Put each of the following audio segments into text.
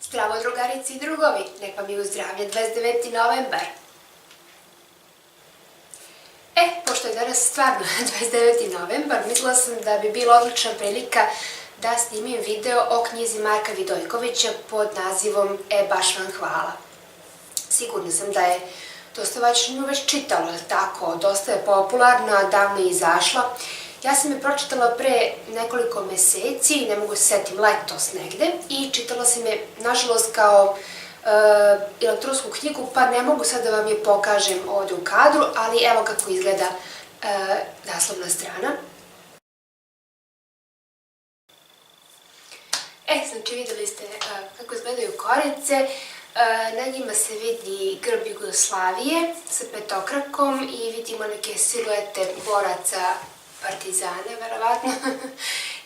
Zdravo drugarice i drugovi, nek vam je u zdravlje 29. novembar. Pošto je danas stvarno 29. novembar, mislila sam da bi bila odlična prilika da snimim video o knjizi Marka Vidojkovića pod nazivom baš vam hvala. Sigurna sam da je dosta vas nju već čitalo, tako, dosta je popularna, davno je izašla. Ja sam je pročitala pre nekoliko meseci, ne mogu se setim, letos negde, i čitala sam je, nažalost, kao elektronsku knjigu, pa ne mogu sad da vam je pokažem ovde u kadru, ali evo kako izgleda naslovna strana. Znači videli ste kako izgledaju korice, na njima se vidi grb Jugoslavije sa petokrakom i vidimo neke siluete boraca partizana, verovatno,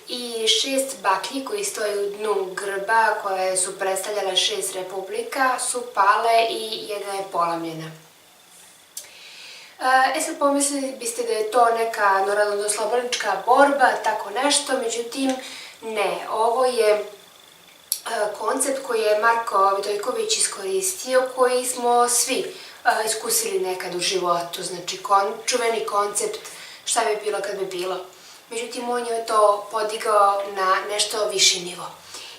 i 6 baklji koji stoje u dnu grba, koje su predstavljale 6 republika, su pale i jedna je polomljena. Sad pomislili biste da je to neka narodnooslobodilačka borba, tako nešto, međutim ne, ovo je koncept koji je Marko Vidojković iskoristio, koji smo svi iskusili nekad u životu, znači čuveni koncept šta bi bilo kad bi bilo. Međutim, on je to podigao na nešto viši nivo.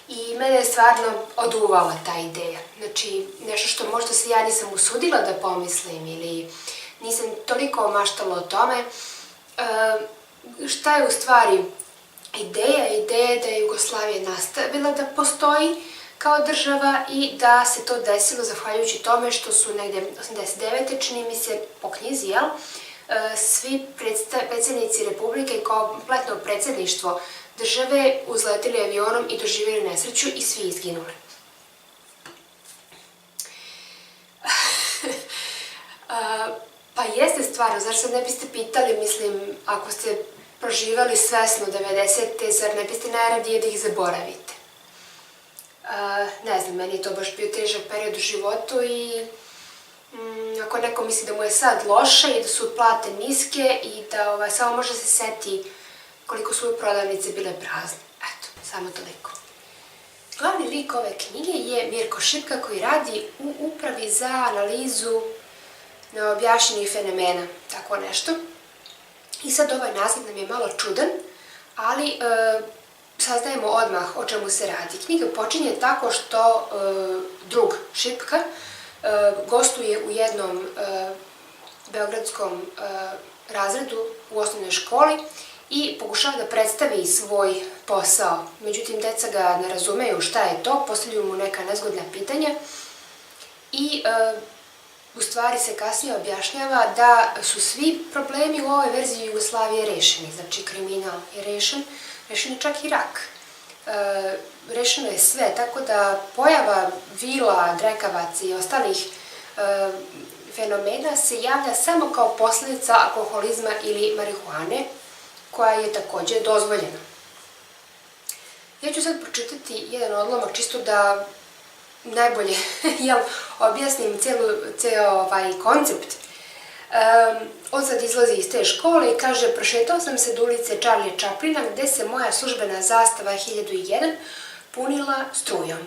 I mene je stvarno oduvala ta ideja. Znači, nešto što možda se ja nisam usudila da pomislim ili nisam toliko maštala o tome. Šta je u stvari ideja? Ideja je da je Jugoslavija nastavila da postoji kao država i da se to desilo zahvaljujući tome što su negde 89. čini mi se po knjizi, jel? Svi predsjednici Republike i kompletno predsjedništvo države uzletili avionom i doživjeli nesreću i svi izginuli. Pa jeste stvarno, zar sad ne biste pitali, mislim, ako ste proživali svesno 90. zar ne biste najradije da ih zaboravite? Ne znam, meni je to baš bio težak period u životu i ako neko misli da mu je sad loše i da su plate niske i da samo može se seti koliko su prodavnice bile prazne. Eto, samo toliko. Glavni lik ove knjige je Mirko Šipka koji radi u Upravi za analizu neobjašnjenih fenomena, tako nešto. I sad ovaj naziv nam je malo čudan, ali saznajemo odmah o čemu se radi. Knjiga počinje tako što drug Šipka gostuje u jednom beogradskom razredu u osnovnoj školi i pokušava da predstavi svoj posao. Međutim, deca ga ne razumeju šta je to, postavljaju mu neka nezgodna pitanja i u stvari se kasnije objašnjava da su svi problemi u ovoj verziji Jugoslavije rešeni. Znači, kriminal je rešen, rešen je čak i rak. Rešeno je sve, tako da pojava vila, drekavaca i ostalih fenomena se javlja samo kao posljedica alkoholizma ili marihuane, koja je takođe dozvoljena. Ja ću sad pročitati jedan odlomak čisto da najbolje objasnim ceo koncept. On sad izlazi iz te škole i kaže: prošetao sam se do ulice Charlie Chaplina gde se moja službena zastava 1001 punila strujom.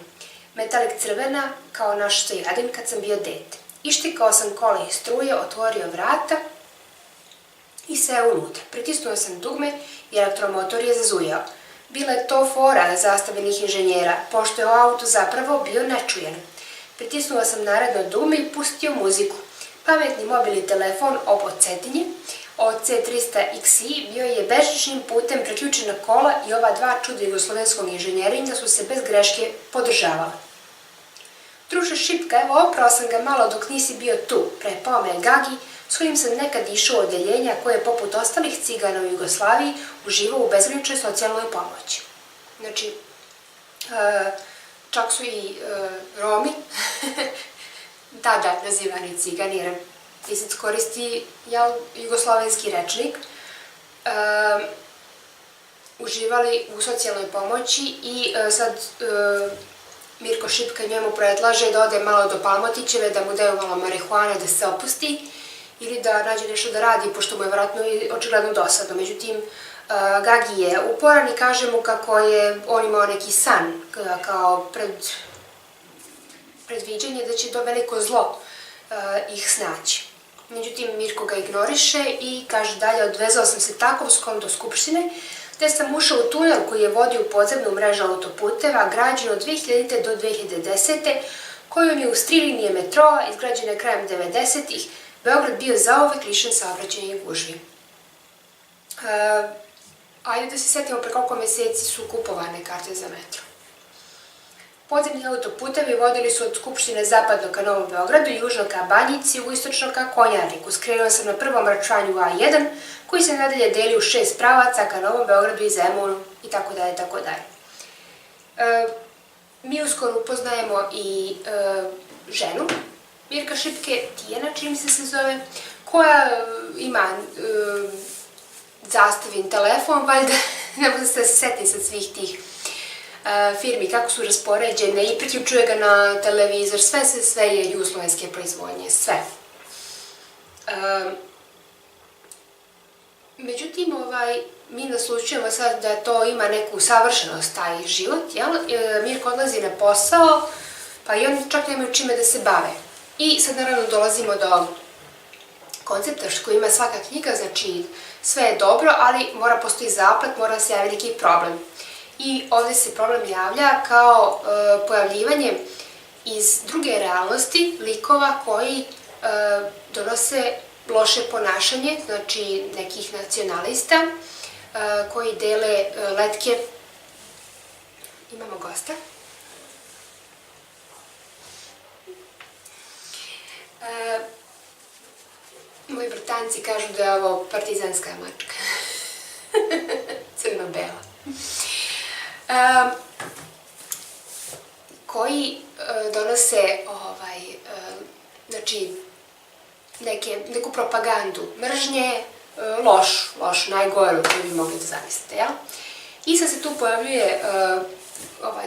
Metalik crvena kao naš Stojadin kad sam bio dete. Ištikao sam kola iz struje, otvorio vrata i seo unutra. Pritisnuo sam dugme i elektromotor je zazujao. Bila je to fora zastavenih inženjera, pošto je auto zapravo bio nečujen. Pritisnuo sam naredno dugme i pustio muziku. Pametni mobilni telefon Oppo Cetinje od C300XI bio je bežičnim putem preključen na kola i ova dva čuda jugoslovenskog inženjeringa su se bez greške podržavala. Druže Šipka, evo oprao sam ga malo dok nisi bio tu, prepao me Gagi, s kojim sam nekad išao u odeljenja koje je poput ostalih cigana u Jugoslaviji uživao u bezgraničnoj socijalnoj pomoći. Znači, čak su i Romi, tada nazivani cigani, jer i sad koristi jugoslovenski rečnik, uživali u socijalnoj pomoći i sad Mirko Šipka njemu predlaže da ode malo do Palmotićeve, da mu daju malo marihuane, da se opusti ili da nađe nešto da radi, pošto mu je vjerojatno očigledno dosadno. Međutim, Gagi je uporan i kaže mu kako je on imao neki san, kao pred predviđanje da će to veliko zlo ih snaći. Međutim, Mirko ga ignoriše i kaže dalje, odvezao sam se takovskom do Skupštine, te sam ušao u tunel koji je vodio u podzemnu mrežu autoputeva, građen od 2000. do 2010. kojom je uz 3 linije metroa, izgrađene krajem 90-ih, Beograd bio zauvek lišen saobraćajnih gužvi. Ajde da se setimo pre koliko meseci su kupovane karte za metro. Podzemni autoputevi vodili su od Skupštine zapadno ka Novom Beogradu, južno ka Banjici, jugoistočno ka Konjarniku. Skrenuo sam na prvom račvanju A1, koji se nadalje deli u 6 pravaca ka Novom Beogradu i Zemunu, itd. Mi uskoro upoznajemo i ženu Mirka Šipke, Tijana, čini se zove, koja ima zastavljen telefon, valjda ne može se setiti sad svih tih firmi, kako su raspoređene i priključuje ga na televizor, sve je jugoslovenske proizvodnje, sve. Međutim, mi naslučujemo sad da to ima neku savršenost, taj život, jel? Mirko odlazi na posao, pa i oni čak nemaju čime da se bave. I sad naravno dolazimo do koncepta koji ima svaka knjiga, znači sve je dobro, ali mora postoji zaplet, mora se javi neki problem. I ovde se problem javlja kao pojavljivanje iz druge realnosti likova koji donose loše ponašanje, znači nekih nacionalista koji dele letke. Imamo gosta. Moji bratanci kažu da je ovo partizanska mačka. Crno-bela. Koji donose znači neku propagandu mržnje, loš, najgoru koju bi mogli da zamislite, jel? I sad se tu pojavljuje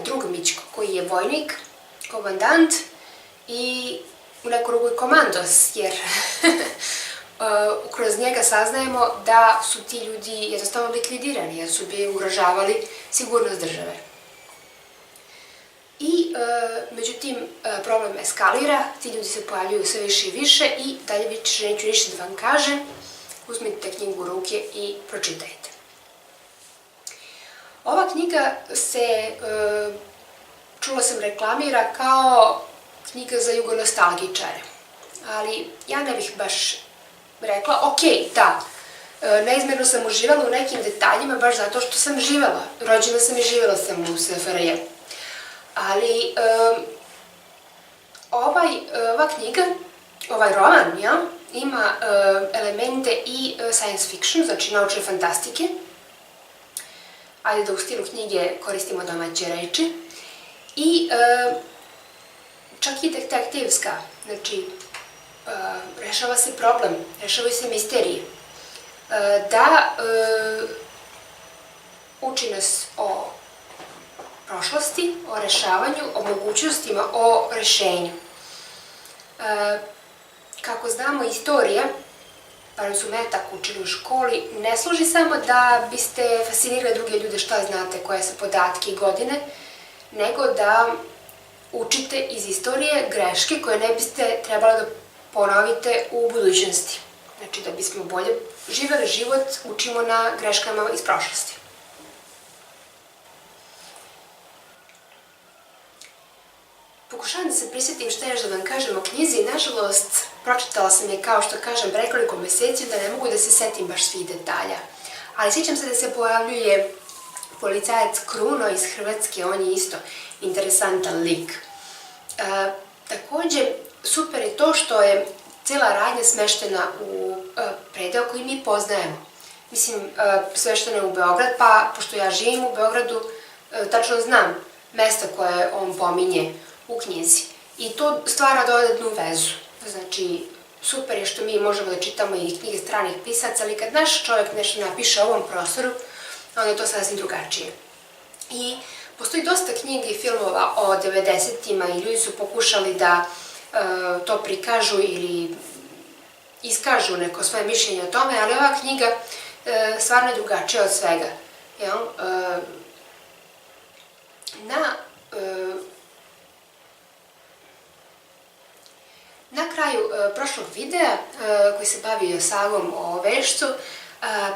drug Mićko koji je vojnik, komandant i u neku ruku i komandos, jer kroz njega saznajemo da su ti ljudi jednostavno likvidirani, jer su bi ugrožavali sigurnost države. I, međutim, problem eskalira, ti ljudi se pojavljuju sve više i više i dalje neću ništa da vam kažem, uzmite knjigu u ruke i pročitajte. Ova knjiga se, čula sam, reklamira kao knjiga za jugonostalgičare, ali ja ne bih baš rekla, ok, da, neizmjerno sam uživala u nekim detaljima baš zato što sam živela. Rođena sam i živela sam u SFRJ. Ali ova knjiga, ovaj roman, ima elemente i science fiction, znači naučne fantastike. Ajde da u stilu knjige koristimo domaće reči. I čak i detektivska, znači rešava se problem, rešavaju se misterije. Da uči nas o prošlosti, o rešavanju, o mogućnostima, o rešenju. Kako znamo, istorija, barem su me tako učili u školi, ne služi samo da biste fascinirali druge ljude šta znate, koje su podatke i godine, nego da učite iz istorije greške koje ne biste trebali da ponovite u budućnosti. Znači, da bismo bolje živeli život, učimo na greškama iz prošlosti. Pokušavam da se prisjetim šta još da vam kažem o knjizi. Nažalost, pročitala sam je, kao što kažem, prekoliko meseci, da ne mogu da se setim baš svih detalja. Ali sjećam se da se pojavljuje policajac Kruno iz Hrvatske, on je isto interesantan lik. Takođe, super je to što je cela radnja smeštena u predeo koji mi poznajemo. Mislim, smeštena je u Beograd, pa pošto ja živim u Beogradu, tačno znam mesta koje on pominje u knjizi. I to stvara dodatnu vezu. Znači, super je što mi možemo da čitamo i knjige stranih pisaca, ali kad naš čovjek nešto napiše o ovom prostoru, onda je to sasvim drugačije. I postoji dosta knjiga i filmova o 90-ima i ljudi su pokušali da to prikažu ili iskažu neko svoje mišljenje o tome, ali ova knjiga stvarno je drugačija od svega. prošlog videa koji se bavio sagom o Vešcu,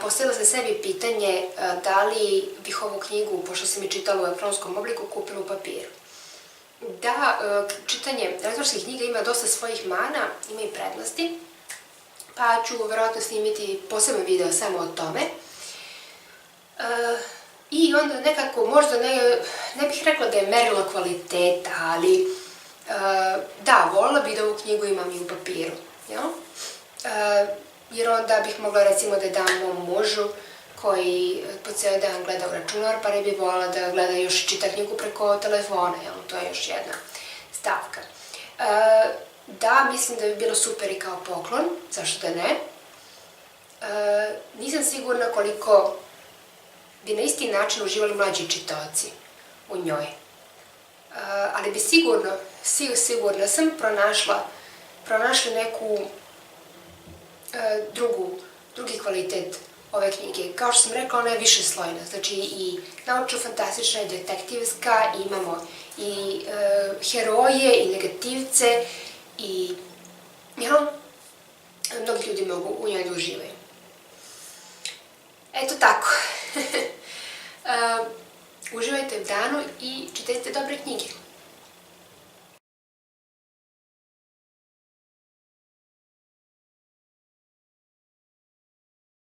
postavila sam sebi pitanje da li bih ovu knjigu, pošto sam je čitala u elektronskom obliku, kupila u papiru. Da, čitanje elektronskih knjiga ima dosta svojih mana, ima i prednosti, pa ću verovatno snimiti poseban video samo o tome. I onda nekako, možda ne bih rekla da je merilo kvaliteta, ali da, voljela bih da ovu knjigu imam i u papiru, jer onda bih mogla recimo da dam mom mužu koji po ceo dan gleda u računar, pa ne bih voljela da gleda još čita knjigu preko telefona, to je još jedna stavka. Da, mislim da bi bilo super i kao poklon, zašto da ne. Nisam sigurna koliko bi na isti način uživali mlađi čitaoci u njoj. Ali bi sigurno sam pronašla neku drugi kvalitet ove knjige. Kao što sam rekla, ona je više slojna, znači i naučno-fantastična i detektivska, imamo i heroje i negativce i mnogi ljudi mogu u njoj da uživaju. Eto tako. Uživajte u danu i čitajte dobre knjige.